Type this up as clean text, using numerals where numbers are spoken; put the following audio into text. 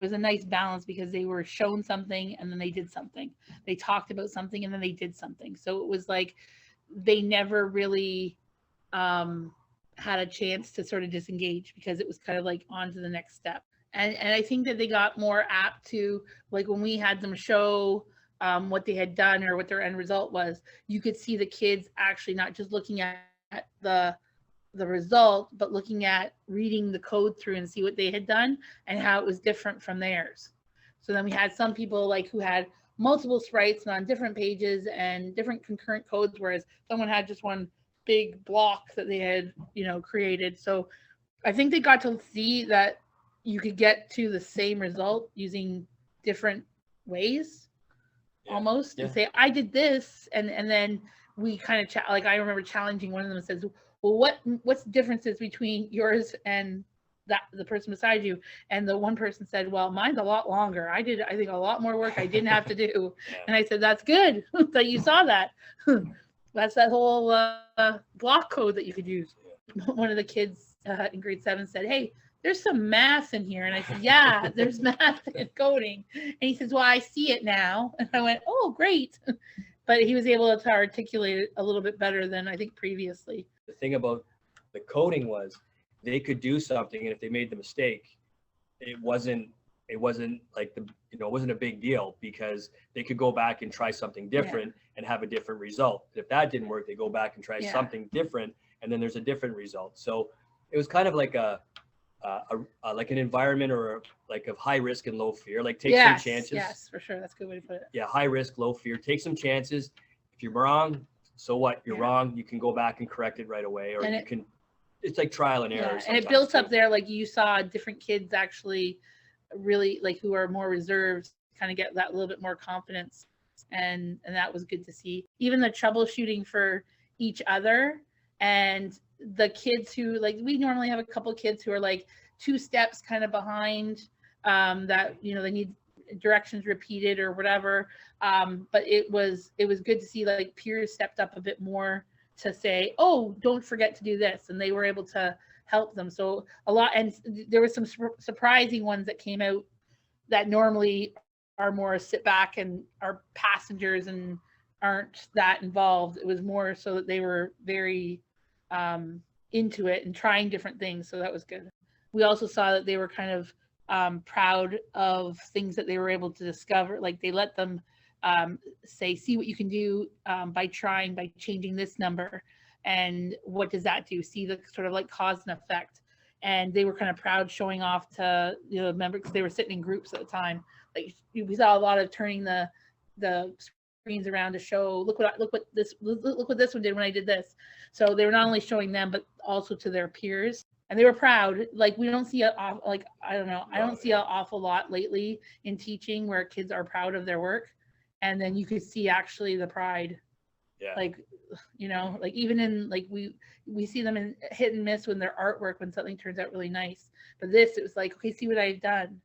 was a nice balance because they were shown something and then they did something. They talked about something and then they did something. So it was like they never really um, had a chance to sort of disengage because it was kind of like on to the next step. And I think that they got more apt to, like when we had them show what they had done or what their end result was, you could see the kids actually not just looking at the result, but looking at reading the code through and see what they had done and how it was different from theirs. So then we had some people like who had multiple sprites and on different pages and different concurrent codes, whereas someone had just one big block that they had, created. So I think they got to see that you could get to the same result using different ways Yeah. almost to Yeah. say I did this, and then we kind of like I remember challenging one of them and says, well, what's the differences between yours and that the person beside you? And the one person said, well, mine's a lot longer. I did, I think, a lot more work I didn't have to do. Yeah. And I said, that's good that you saw that. That's that whole block code that you could use. One of the kids in grade 7 said, hey, there's some math in here. And I said, yeah, there's math in coding. And he says, well, I see it now. And I went, oh, great. But he was able to articulate it a little bit better than I think previously. The thing about the coding was they could do something, and if they made the mistake, it wasn't like it wasn't a big deal because they could go back and try something different and have a different result. If that didn't work, they go back and try something different, and then there's a different result. So it was kind of like like an environment or like of high risk and low fear. Like take some chances. Yes, for sure. That's a good way to put it. Yeah, high risk, low fear. Take some chances. If you're wrong, so what? You're wrong. You can go back and correct it right away, or you can. It's like trial and error. And it built up there. Like you saw different kids actually really like who are more reserved kind of get that little bit more confidence, and that was good to see. Even the troubleshooting for each other and the kids who like we normally have a couple kids who are like two steps kind of behind that they need directions repeated or whatever, but it was good to see like peers stepped up a bit more to say, oh, don't forget to do this, and they were able to help them. So a lot, and there was some surprising ones that came out that normally are more sit back and are passengers and aren't that involved. It was more so that they were very into it and trying different things. So that was good. We also saw that they were kind of proud of things that they were able to discover. Like they let them say, see what you can do by changing this number. And what does that do? See the sort of like cause and effect. And they were kind of proud showing off to members because they were sitting in groups at the time. Like we saw a lot of turning the screens around to show, look what this one did when I did this. So they were not only showing them but also to their peers, and they were proud. Like we don't see like I don't know, I don't see an awful lot lately in teaching where kids are proud of their work, and then you could see actually the pride. Yeah. Like like even in like we see them in hit and miss when their artwork when something turns out really nice. But this, it was like, okay, see what I've done.